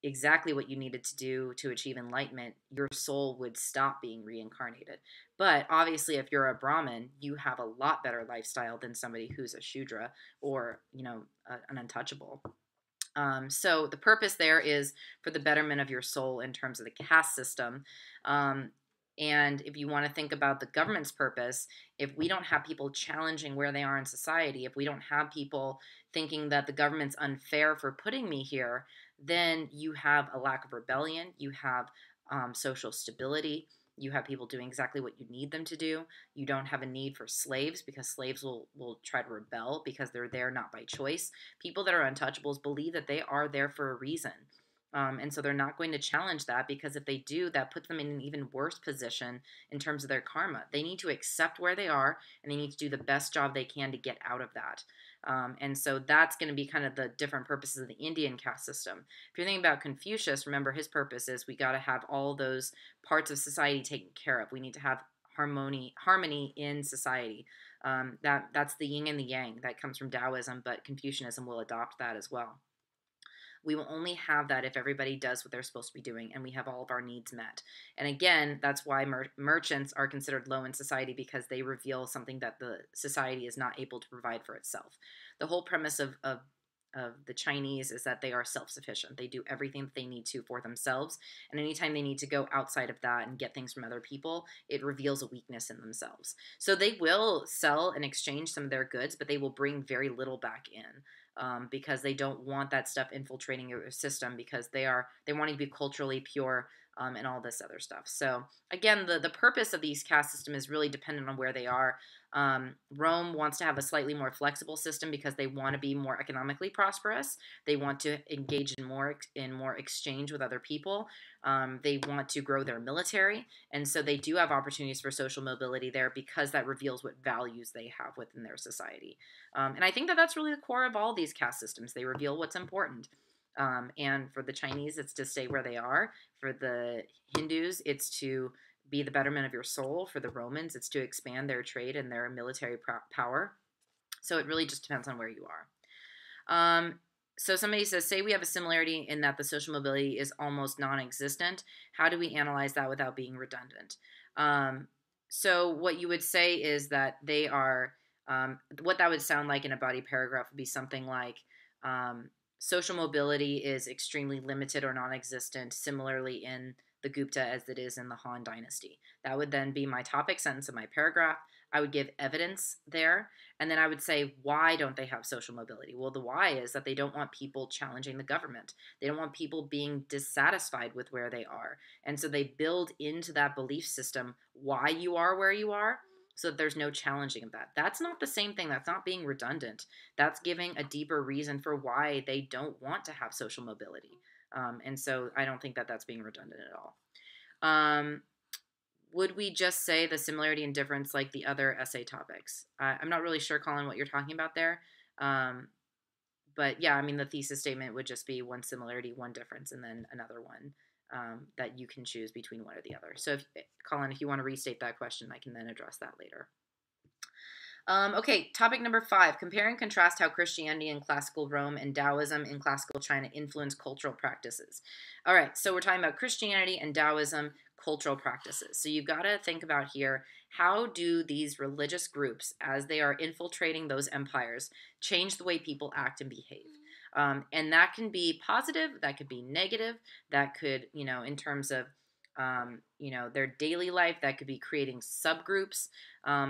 exactly what you needed to do to achieve enlightenment, your soul would stop being reincarnated. But obviously, if you're a Brahmin, you have a lot better lifestyle than somebody who's a Shudra or, an untouchable. So the purpose there is for the betterment of your soul in terms of the caste system. And if you want to think about the government's purpose, if we don't have people challenging where they are in society, if we don't have people thinking that the government's unfair for putting me here, then you have a lack of rebellion, you have social stability, you have people doing exactly what you need them to do. You don't have a need for slaves, because slaves will try to rebel because they're there not by choice. People that are untouchables believe that they are there for a reason. And so they're not going to challenge that, because if they do, that puts them in an even worse position in terms of their karma. They need to accept where they are, and they need to do the best job they can to get out of that. And so that's going to be kind of the different purposes of the Indian caste system. If you're thinking about Confucius, remember his purpose is we got to have all those parts of society taken care of. We need to have harmony in society. That's the yin and the yang that comes from Taoism, but Confucianism will adopt that as well. We will only have that if everybody does what they're supposed to be doing and we have all of our needs met. And again, that's why merchants are considered low in society, because they reveal something that the society is not able to provide for itself. The whole premise of the Chinese is that they are self-sufficient. They do everything that they need to for themselves. And anytime they need to go outside of that and get things from other people, it reveals a weakness in themselves. So they will sell and exchange some of their goods, but they will bring very little back in. Because they don't want that stuff infiltrating your system, because they want to be culturally pure, and all this other stuff. So again, the purpose of these caste system is really dependent on where they are. Rome wants to have a slightly more flexible system because they want to be more economically prosperous. They want to engage in more exchange with other people. They want to grow their military, and so they do have opportunities for social mobility there, because that reveals what values they have within their society. And I think that that's really the core of all these caste systems. They reveal what's important. And for the Chinese, it's to stay where they are. For the Hindus, it's to be the betterment of your soul. For the Romans, it's to expand their trade and their military power. So it really just depends on where you are. So somebody says, say we have a similarity in that the social mobility is almost non-existent. How do we analyze that without being redundant? So what you would say is that they are, what that would sound like in a body paragraph would be something like, social mobility is extremely limited or non-existent, similarly in the Gupta as it is in the Han Dynasty. That would then be my topic sentence of my paragraph. I would give evidence there, and then I would say, why don't they have social mobility? Well, the why is that they don't want people challenging the government. They don't want people being dissatisfied with where they are. And so they build into that belief system why you are where you are, so that there's no challenging of that. That's not the same thing. That's not being redundant. That's giving a deeper reason for why they don't want to have social mobility. And so I don't think that that's being redundant at all. Would we just say the similarity and difference like the other essay topics? I'm not really sure, Colin, what you're talking about there. But yeah, I mean, the thesis statement would just be one similarity, one difference, and then another one that you can choose between one or the other. So, Colin, if you want to restate that question, I can then address that later. Okay, topic number 5, compare and contrast how Christianity in classical Rome and Taoism in classical China influence cultural practices. All right, so we're talking about Christianity and Taoism cultural practices. So you've got to think about here, how do these religious groups, as they are infiltrating those empires, change the way people act and behave? And that can be positive, that could be negative, that could, in terms of their daily life, that could be creating subgroups.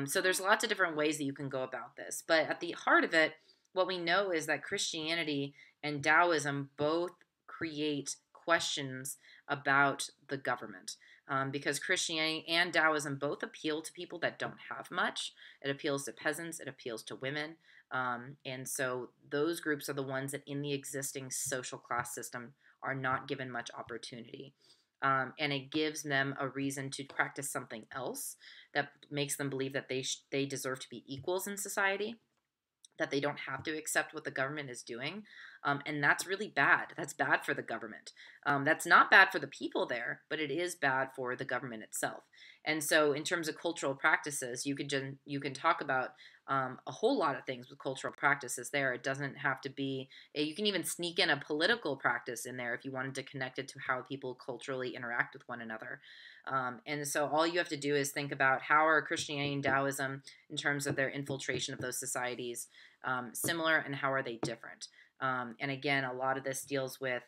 So there's lots of different ways that you can go about this. But at the heart of it, what we know is that Christianity and Taoism both create questions about the government. Because Christianity and Taoism both appeal to people that don't have much. It appeals to peasants, it appeals to women. And so those groups are the ones that in the existing social class system are not given much opportunity. And it gives them a reason to practice something else that makes them believe that they deserve to be equals in society, that they don't have to accept what the government is doing. And that's really bad. That's bad for the government. That's not bad for the people there, but it is bad for the government itself. And so in terms of cultural practices, you can talk about a whole lot of things with cultural practices there. It doesn't have to be, you can even sneak in a political practice in there if you wanted to connect it to how people culturally interact with one another. And so all you have to do is think about how are Christianity and Taoism, in terms of their infiltration of those societies, similar, and how are they different? And again, a lot of this deals with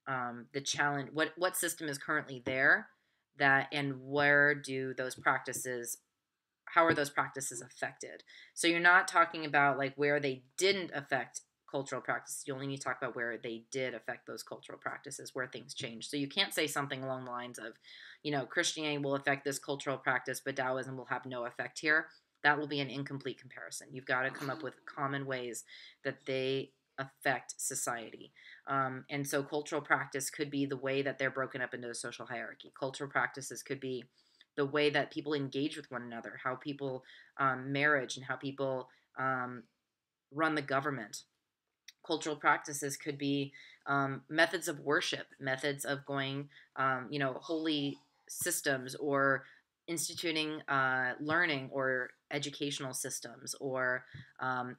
the challenge, what system is currently there, and where do those practices, how are those practices affected? So you're not talking about like where they didn't affect cultural practices. You only need to talk about where they did affect those cultural practices, where things changed. So you can't say something along the lines of, Christianity will affect this cultural practice, but Taoism will have no effect here. That will be an incomplete comparison. You've got to come up with common ways that they affect society. And so cultural practice could be the way that they're broken up into a social hierarchy. Cultural practices could be the way that people engage with one another, how people marriage, and how people run the government. Cultural practices could be methods of worship, methods of going, holy systems, or instituting learning or educational systems, or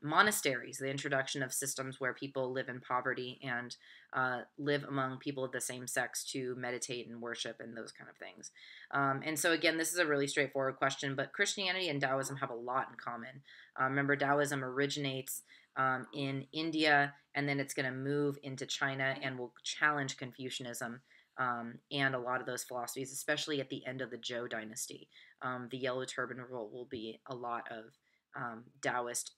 monasteries, the introduction of systems where people live in poverty and live among people of the same sex to meditate and worship and those kind of things. And so, again, this is a really straightforward question, but Christianity and Taoism have a lot in common. Remember, Taoism originates in India, and then it's going to move into China and will challenge Confucianism and a lot of those philosophies, especially at the end of the Zhou dynasty. The Yellow Turban Revolt will be a lot of Taoist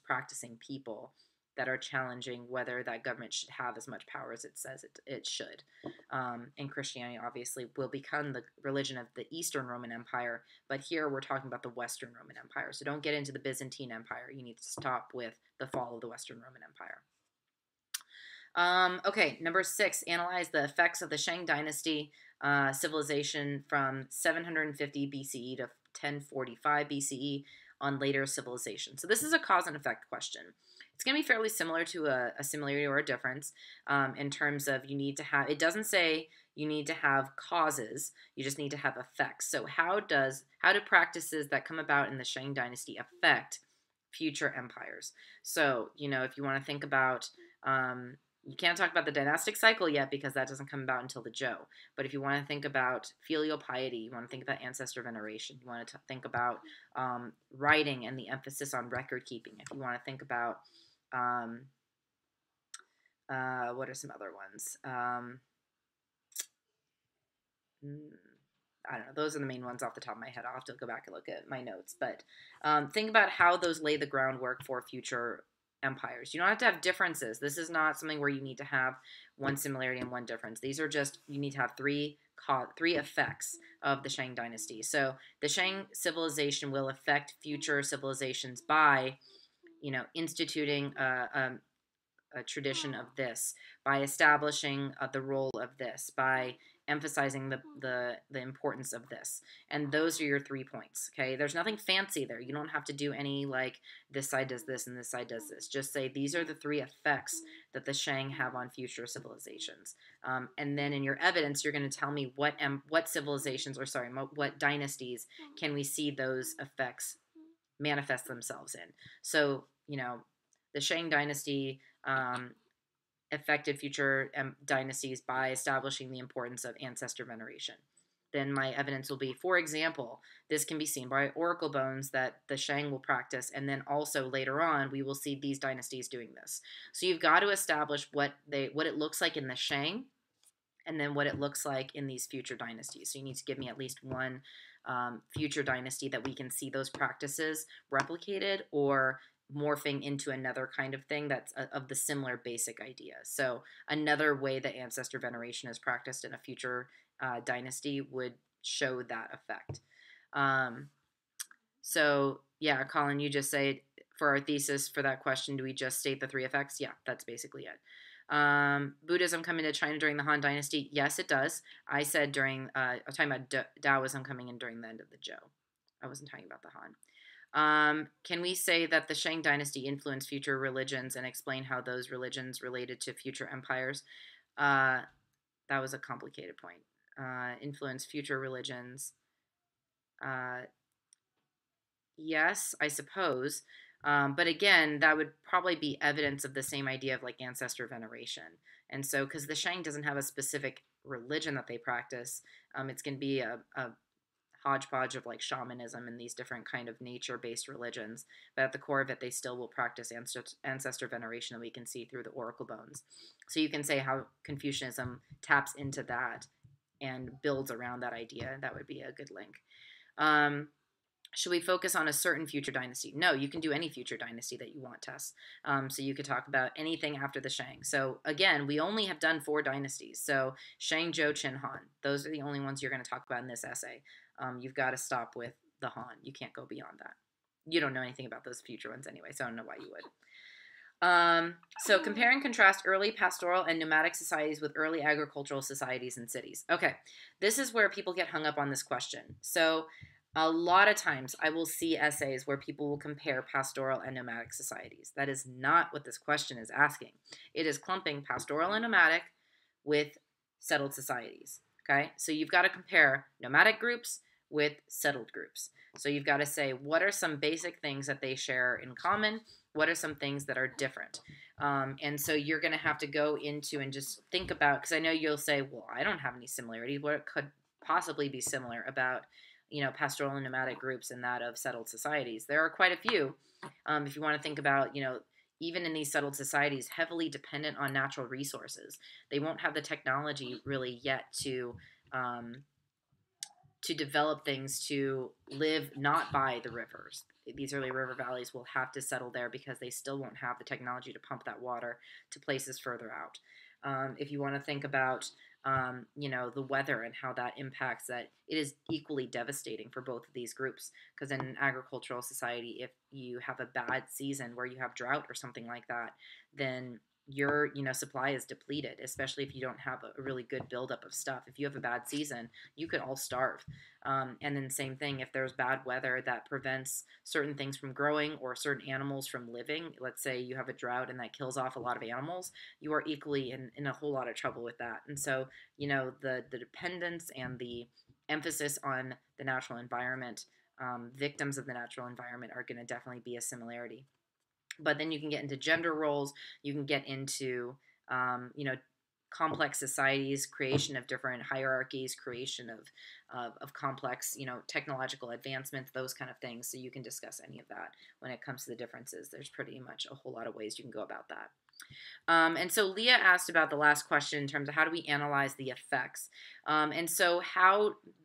practicing people that are challenging whether that government should have as much power as it says it should. And Christianity obviously will become the religion of the Eastern Roman Empire, but here we're talking about the Western Roman Empire. So don't get into the Byzantine Empire. You need to stop with the fall of the Western Roman Empire. Okay, number 6, analyze the effects of the Shang Dynasty civilization from 750 BCE to 1045 BCE on later civilization. So this is a cause and effect question. It's going to be fairly similar to a similarity or a difference in terms of you need to have, it doesn't say you need to have causes, you just need to have effects. So how do practices that come about in the Shang Dynasty affect future empires? So, if you want to think about you can't talk about the dynastic cycle yet because that doesn't come about until the Zhou. But if you want to think about filial piety, you want to think about ancestor veneration, you want to think about writing and the emphasis on record keeping. If you want to think about, what are some other ones? I don't know. Those are the main ones off the top of my head. I'll have to go back and look at my notes. But think about how those lay the groundwork for future empires. You don't have to have differences. This is not something where you need to have one similarity and one difference. These are just, you need to have three effects of the Shang Dynasty. So the Shang civilization will affect future civilizations by, instituting a tradition of this, by establishing the role of this, by emphasizing the importance of this. And those are your 3 points, okay? There's nothing fancy there. You don't have to do any like this side does this and this side does this. Just say these are the 3 effects that the Shang have on future civilizations. And then in your evidence, you're going to tell me what civilizations, or sorry, what dynasties can we see those effects manifest themselves in. So, the Shang Dynasty affected future dynasties by establishing the importance of ancestor veneration. Then my evidence will be, for example, this can be seen by oracle bones that the Shang will practice, and then also later on we will see these dynasties doing this. So you've got to establish what it looks like in the Shang, and then what it looks like in these future dynasties. So you need to give me at least one future dynasty that we can see those practices replicated or morphing into another kind of thing that's of the similar basic idea. So another way that ancestor veneration is practiced in a future dynasty would show that effect. So yeah, Colin, you just say for our thesis for that question, do we just state the 3 effects? Yeah, that's basically it. Buddhism coming to China during the Han Dynasty? Yes, it does. I said during, I was talking about Taoism coming in during the end of the Zhou. I wasn't talking about the Han. Can we say that the Shang Dynasty influenced future religions and explain how those religions related to future empires? That was a complicated point. Influence future religions. Yes, I suppose. But again, that would probably be evidence of the same idea of like ancestor veneration. And so, because the Shang doesn't have a specific religion that they practice, it's going to be a hodgepodge of like shamanism and these different kind of nature-based religions, but at the core of it they still will practice ancestor veneration that we can see through the oracle bones. So you can say how Confucianism taps into that and builds around that idea. That would be a good link. Should we focus on a certain future dynasty? No, you can do any future dynasty that you want, Tess. So you could talk about anything after the Shang. So again, we only have done 4 dynasties. So Shang, Zhou, Qin, Han. Those are the only ones you're going to talk about in this essay. You've got to stop with the Han. You can't go beyond that. You don't know anything about those future ones anyway, so I don't know why you would. So compare and contrast early pastoral and nomadic societies with early agricultural societies and cities. Okay, this is where people get hung up on this question. So a lot of times I will see essays where people will compare pastoral and nomadic societies. That is not what this question is asking. It is clumping pastoral and nomadic with settled societies. Okay, so you've got to compare nomadic groups with settled groups. So you've got to say, what are some basic things that they share in common? What are some things that are different? And so you're going to have to go into and just think about, because I know you'll say, well, I don't have any similarity. What could possibly be similar about, pastoral and nomadic groups and that of settled societies? There are quite a few. If you want to think about, even in these settled societies, heavily dependent on natural resources, they won't have the technology really yet to develop things to live not by the rivers. These early river valleys will have to settle there because they still won't have the technology to pump that water to places further out. If you want to think about, the weather and how that impacts that, it is equally devastating for both of these groups. Because in an agricultural society, if you have a bad season where you have drought or something like that, then your supply is depleted, especially if you don't have a really good buildup of stuff. If you have a bad season, you could all starve. And then same thing, if there's bad weather that prevents certain things from growing or certain animals from living, let's say you have a drought and that kills off a lot of animals, you are equally in a whole lot of trouble with that. And so, the dependence and the emphasis on the natural environment, victims of the natural environment, are going to definitely be a similarity. But then you can get into gender roles, you can get into, complex societies, creation of different hierarchies, creation of complex, technological advancements, those kind of things. So you can discuss any of that when it comes to the differences. There's pretty much a whole lot of ways you can go about that. And so Leah asked about the last question in terms of how do we analyze the effects. And so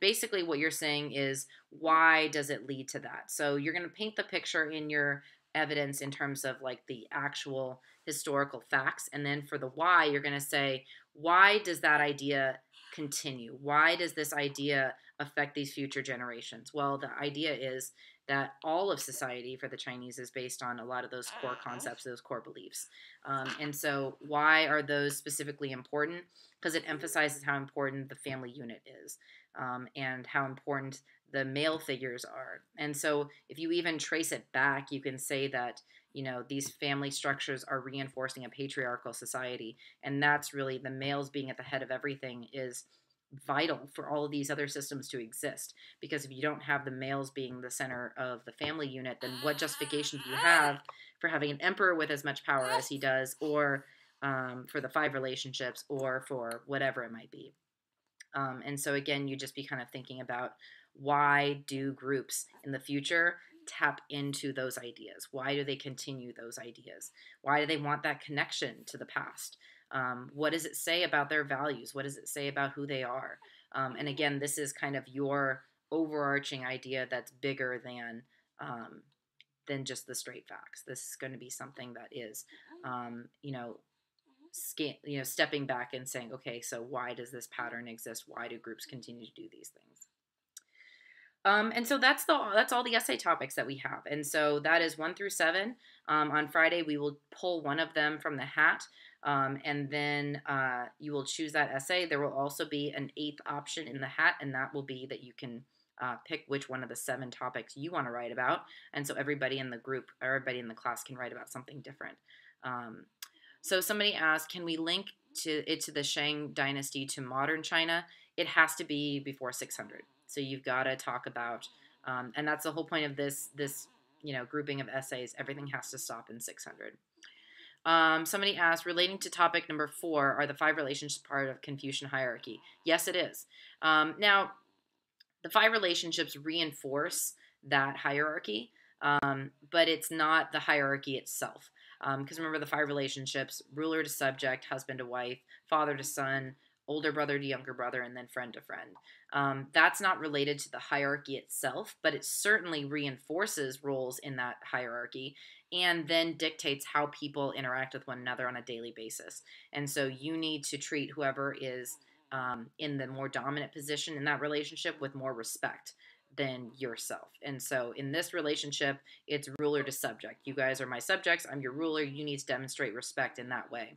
basically what you're saying is, why does it lead to that? So you're going to paint the picture in your evidence in terms of like the actual historical facts. And then for the why, you're going to say, why does that idea continue? Why does this idea affect these future generations? Well, the idea is that all of society for the Chinese is based on a lot of those core concepts, those core beliefs. And so why are those specifically important? Because it emphasizes how important the family unit is, and how important the male figures are. And so if you even trace it back, you can say that, these family structures are reinforcing a patriarchal society. And that's really, the males being at the head of everything is vital for all of these other systems to exist. Because if you don't have the males being the center of the family unit, then what justification do you have for having an emperor with as much power as he does, or for the 5 relationships, or for whatever it might be? And so again, you just be kind of thinking about, why do groups in the future tap into those ideas? Why do they continue those ideas? Why do they want that connection to the past? What does it say about their values? What does it say about who they are? And again, this is kind of your overarching idea that's bigger than just the straight facts. This is going to be something that is, stepping back and saying, okay, so why does this pattern exist? Why do groups continue to do these things? And so that's all the essay topics that we have. And so that is 1 through 7. On Friday, we will pull one of them from the hat, and then you will choose that essay. There will also be an 8th option in the hat, and that will be that you can pick which one of the 7 topics you want to write about. And so everybody in the group, or everybody in the class, can write about something different. So somebody asked, can we link to the Shang dynasty to modern China? It has to be before 600. So you've got to talk about, and that's the whole point of this grouping of essays. Everything has to stop in 600. Somebody asked, relating to topic number 4, are the 5 relationships part of Confucian hierarchy? Yes, it is. Now, the 5 relationships reinforce that hierarchy, but it's not the hierarchy itself. Because remember, the 5 relationships: ruler to subject, husband to wife, father to son, older brother to younger brother, and then friend to friend. That's not related to the hierarchy itself, but it certainly reinforces roles in that hierarchy, and then dictates how people interact with one another on a daily basis. And so you need to treat whoever is in the more dominant position in that relationship with more respect than yourself. And so in this relationship, it's ruler to subject. You guys are my subjects, I'm your ruler. You need to demonstrate respect in that way.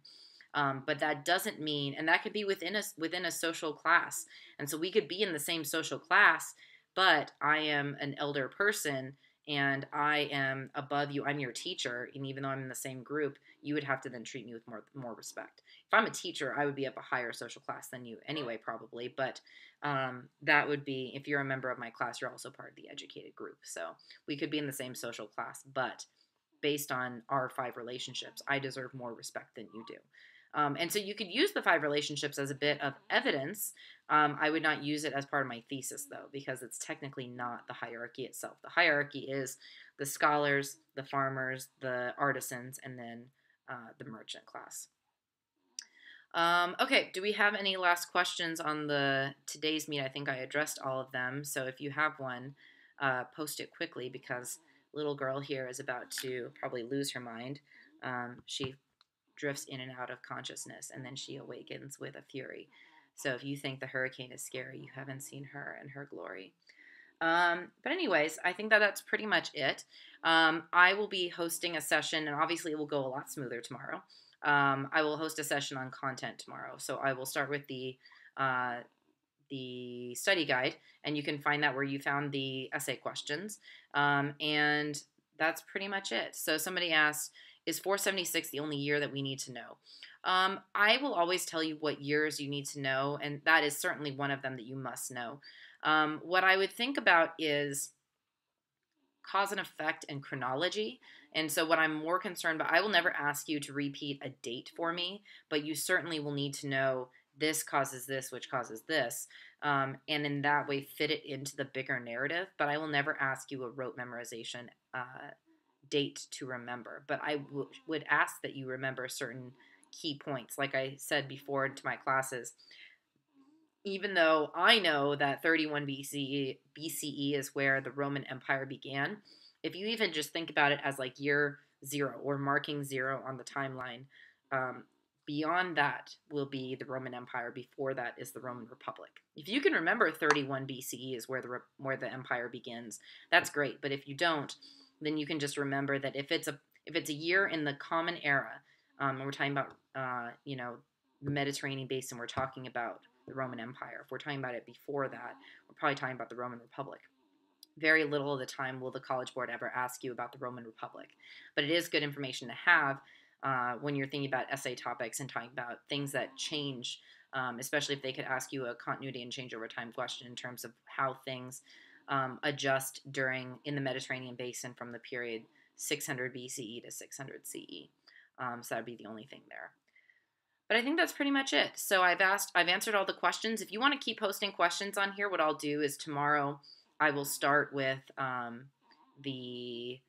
But that doesn't mean, and that could be within a social class. And so we could be in the same social class, but I am an elder person and I am above you, I'm your teacher, and even though I'm in the same group, you would have to then treat me with more respect. If I'm a teacher, I would be up a higher social class than you anyway, probably, but that would be, if you're a member of my class, you're also part of the educated group. So we could be in the same social class, but based on our 5 relationships, I deserve more respect than you do. And so you could use the 5 relationships as a bit of evidence. I would not use it as part of my thesis, though, because it's technically not the hierarchy itself. The hierarchy is the scholars, the farmers, the artisans, and then the merchant class. Okay, do we have any last questions on the today's meet? I think I addressed all of them. So if you have one, post it quickly because little girl here is about to probably lose her mind. She drifts in and out of consciousness, and then she awakens with a fury. So if you think the hurricane is scary, you haven't seen her and her glory. But anyways, I think that that's pretty much it. I will be hosting a session, and obviously it will go a lot smoother tomorrow. I will host a session on content tomorrow. So I will start with the study guide, and you can find that where you found the essay questions. And that's pretty much it. So somebody asked, is 476 the only year that we need to know? I will always tell you what years you need to know, and that is certainly one of them that you must know. What I would think about is cause and effect and chronology. And so what I'm more concerned about, I will never ask you to repeat a date for me, but you certainly will need to know this causes this, which causes this. And in that way, fit it into the bigger narrative. But I will never ask you a rote memorization date to remember. But I would ask that you remember certain key points. Like I said before to my classes, even though I know that 31 BCE is where the Roman Empire began, if you even just think about it as like year 0 or marking 0 on the timeline, beyond that will be the Roman Empire. Before that is the Roman Republic. If you can remember 31 BCE is where the empire begins, that's great. But if you don't, then you can just remember that if it's a year in the Common Era, and we're talking about the Mediterranean basin, we're talking about the Roman Empire. If we're talking about it before that, we're probably talking about the Roman Republic. Very little of the time will the College Board ever ask you about the Roman Republic. But it is good information to have when you're thinking about essay topics and talking about things that change, especially if they could ask you a continuity and change over time question in terms of how things adjust in the Mediterranean basin from the period 600 BCE to 600 CE. So that would be the only thing there. But I think that's pretty much it. So I've answered all the questions. If you want to keep posting questions on here, what I'll do is tomorrow I will start with the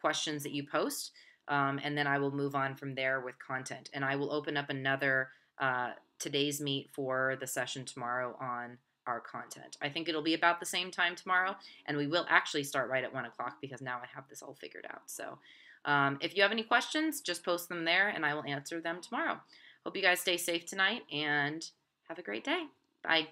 questions that you post, and then I will move on from there with content. And I will open up another today's meet for the session tomorrow on our content. I think it'll be about the same time tomorrow, and we will actually start right at 1 o'clock because now I have this all figured out. So if you have any questions, just post them there, and I will answer them tomorrow. Hope you guys stay safe tonight and have a great day. Bye.